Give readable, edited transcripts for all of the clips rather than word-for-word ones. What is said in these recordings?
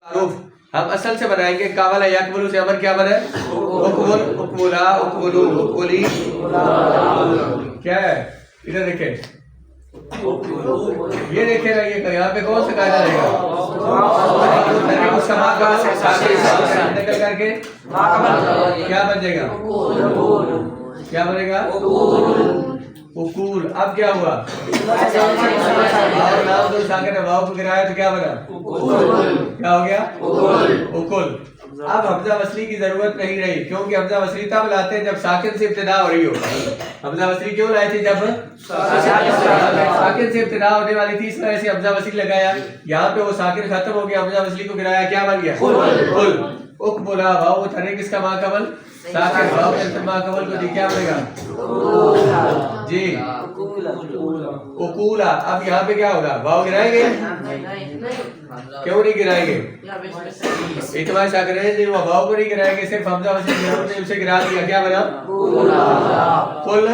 हम असल से बनाएंगे कावला याकबुलू से अमर क्या बने उकबुल उकबुला उकबुलू उकबुली क्या है इधर देखें ये देखे ना ये यहाँ पे कौन सा कायदा रहेगा निकल करके क्या बन जाएगा क्या बनेगा उकूल। अब क्या हुआ नाम तो सागर ने वाव को गिराया तो क्या बना क्या हो गया उकुल। अब हमजा वसली की जरूरत नहीं रही क्योंकि हमजा वसली तब लाते हैं जब साकिन से इब्तिदा हो रही हो। हमजा वसली क्यों लाए थे जब साकिन से इब्तिदा होने वाली थी इस वजह से हमजा वसली लगाया। यहाँ पे वो साकिन खत्म हो गया हमजा वसली को गिराया क्या बन गया कुल। उकबुला वाव उठने किसका माकबल साकिन वाव के माकबल को दी क्या बनेगा जी उकूला। अब यहाँ पे क्या होगा वाव गिराएंगे क्यों नहीं गिराएंगे इतना साकिन नहीं हुआ वाव को नहीं गिराएंगे सिर्फ हमजा वसली ने उसे गिरा दिया क्या बना कुल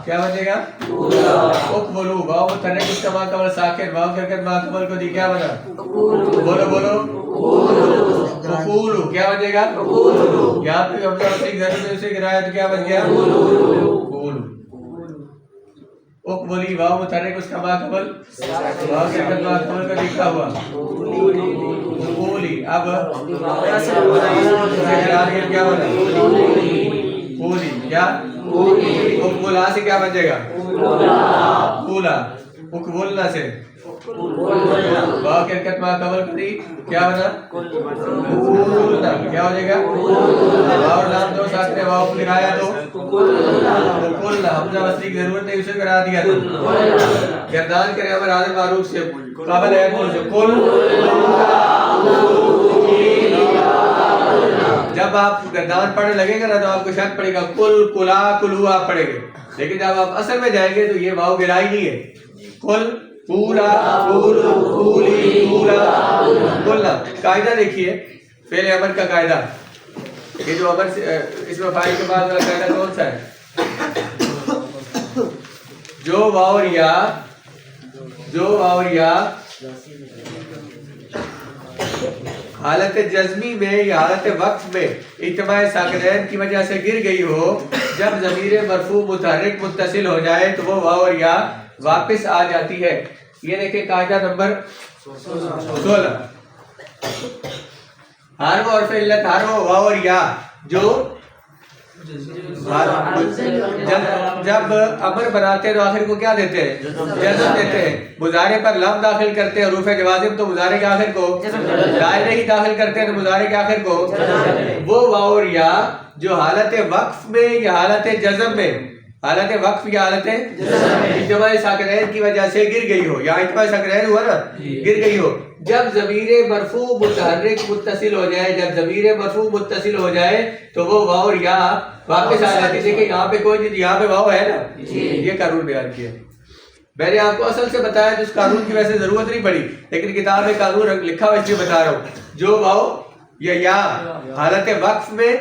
क्या बनेगा उकबुलू वाव उठने किसका माकबल साकिन वाव के माकबल को दी क्या बना बोलो बोलो उकूलू क्या बनेगा यहाँ पे हमजा वसली घर में उसे गिराया तो क्या बन गया उकूलू। उकबुली वाव मुतहर्रिक उसका माकबल वाव के माकबल का लिखा हुआ उकूली। अब क्या बना उकूली क्या उकबुला से क्या बन जाएगा उकूला। उकबुलना से वाव के माकबल का दी क्या बना उकूलना क्या हो जाएगा वाव लाम दो साथ में वाव को गिराया तो उकूलना हमजा वसली की जरूरत नहीं उसे गिरा दिया तो गर्दान करे अमर आदम मारूफ से काबल है बोल से कुल। जब आप गर्दान पढ़ने लगेगा ना तो आपको शक पड़ेगा कुल कुला कुलू आप पढ़ेंगे लेकिन जब आप असल में जाएंगे तो ये वाव गिराई नहीं है कुल पूरा कुला। कायदा देखिए पहले अमर का कायदा ये जो अमर इसमें फाइल के बाद वाला कायदा कौन सा है जो वाव या हालत जज्मी में या हालत वक्फ में इत्तिबाए साकिनैन की वजह से गिर गई हो जब ज़मीर मरफू मुतहर्रिक मुत्तसिल हो जाए तो वो वाव और या वापस आ जाती है। ये देखिए कायदा नंबर 16 हार्फ और इल्लत हार्फ वाव और या जो जब अमर बनाते हैं तो आखिर को क्या देते हैं जज़म देते हैं। मुजारे पर लम दाखिल करते हैं रूफ़े जवाज़िम तो मुजारे के आखिर को दायरे ही दाखिल करते हैं तो मुजारे के आखिर को वो वाव और या जो हालत वक्फ में या हालत जज़म में हालत वक्फ या हालत इत्तिबाए साकिनैन की वजह से गिर गई हो या इत्तिबाए साकिनैन हुआ ना गिर गई हो जब ज़मीरे मरफू मुतहर्रिक मुत्तसिल हो जाए जब ज़मीरे मरफू मुत्तसिल हो जाए तो वो वाव और या वापस आ जाती है। देखिए यहाँ पे कोई नहीं यहाँ पे वाव है ना ये कानून बयान किया मैंने आपको असल से बताया जिस कानून की वैसे जरूरत नहीं पड़ी लेकिन किताब में कानून लिखा हुआ इसलिए बता रहा हूँ जो वाव या हालत वक्फ में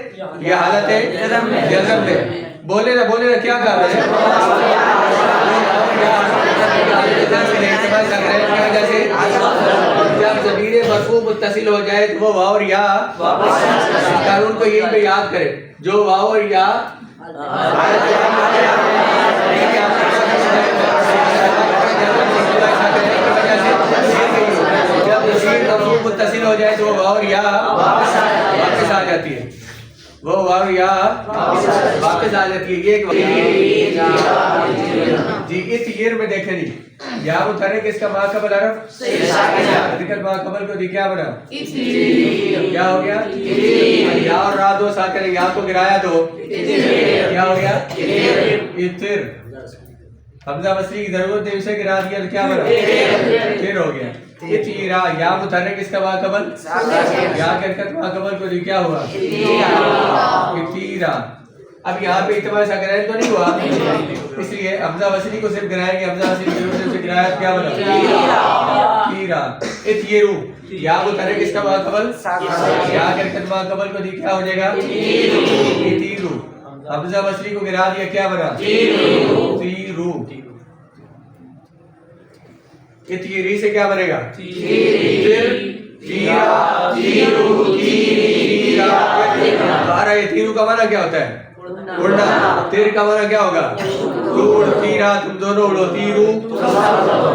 या हालत जज़म में बोले ना क्या कहा है जब ज़मीरे मरफू मुत्तसिल हो जाए तो वो वाव और या कानून को यही पे याद करें जो वाव और या मुत्तसिल हो जाए तो वो वाव और या वापस आ जाती है वो वाव या वापस आ जाती है। ये जी इस ईयर में देखे नहीं या मुतहर्रिक किसका माकबल हरफ दिक्कत माकबल को दी क्या बना क्या हो गया या और रा दो साकिन या को गिराया तो क्या हो गया इतिर। हमजा वसली की जरूरत नहीं उसे गिरा दिया तो क्या बना फिर हो गया इतीरा या मुतहर्रिक किसका माकबल या के माकबल को दी क्या हुआ इतीरा। अब यहाँ पे इत्तिबाए साकिनैन तो नहीं हुआ इसलिए हमजा वसली को सिर्फ गिराएंगे हमजा वसली की जरूरत से गिराया क्या बना तीरा इतीरू या मुतहर्रिक किसका माकबल या के माकबल को दी क्या हो जाएगा इतीरू। हमजा वसली को गिरा दिया क्या बना तीरू। इतयरी से क्या बनेगा का माना क्या होता है? उड़ना। तिर का माना क्या होगा? तू उड़, तीरा तुम दोनों उड़ो, तीरू।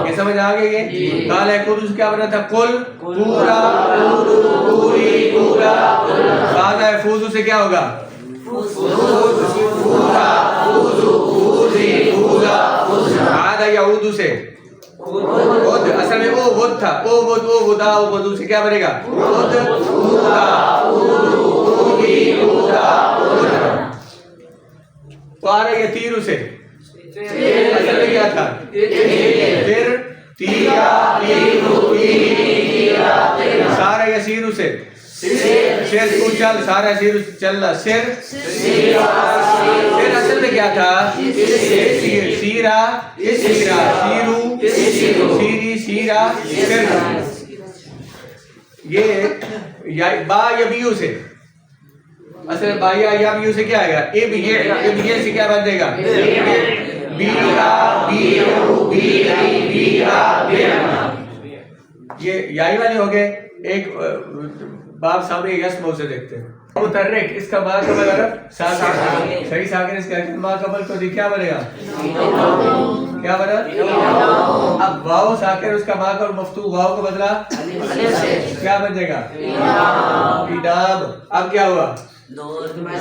ये समझ आ गई है? काल कुरुस क्या बना था? कुल, पूरा, पूरी, पूरा। काला फूजू से क्या होगा? पूरा, पूजू, पूरी, पूरा। आधा यऊदू से वुद, असल में वो वुद था, ओ वुद, ओ वुदा, ओ वुदू से क्या बनेगा? वुद, वुदा, वुदी, वुदा, वुदा। तो आ रही है तीरू से, असल में क्या था? तिर, तीरा, तीरू, तीरा, तीरा। सारा ये सीरू से, सिर तू चल, सारा सिर चलना, सिर, सिर असल में क्या था? सीरा, सीरा, सीरू, सीरी, सीरा, सिर। ये बा या बीयू से, असल बा या बीयू से क्या आएगा? ये से क्या बन जाएगा? बीरा, बीरू, बीरी, बीरा, बीरा। ये याई वाले हो गए। एक बाप सामने यस मौ से देखते हैं। मुतर्रिक, इसका मा कबल अरब साकिन, सही साकिन इसका मा कबल तो क्या बनेगा? क्या बना? अब वाव साकिन, उसका मा कबल मफ्तू वाव को बदला क्या बन जाएगा? इनाम। अब क्या हुआ?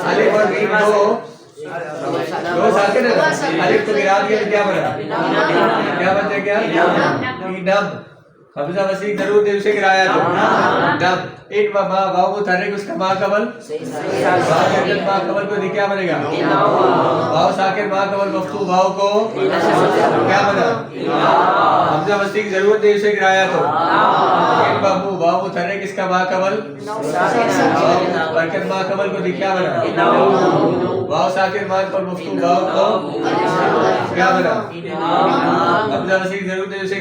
अलिफ और मीम दो साकिन है ना, अलिफ को गिरा दिया तो क्या बना? क्या बन जाएगा? इनाम। हमजा वसीक जरूर दे उसे गिराया तो दम। एक वाव मुतहर्रिक, उसका मा कबल मा कबल को क्या बनेगा? वाव साकिन मा कबल मफ्तू वाव को क्या बना? हमजा वसीक जरूर दे उसे गिराया तो एक बाबू वाव मुतहर्रिक, इसका मा कबल मा कबल को क्या बना? वाव साकिन मा कबल मफ्तू वाव को क्या बना? हमजा वसीक जरूर दे उसे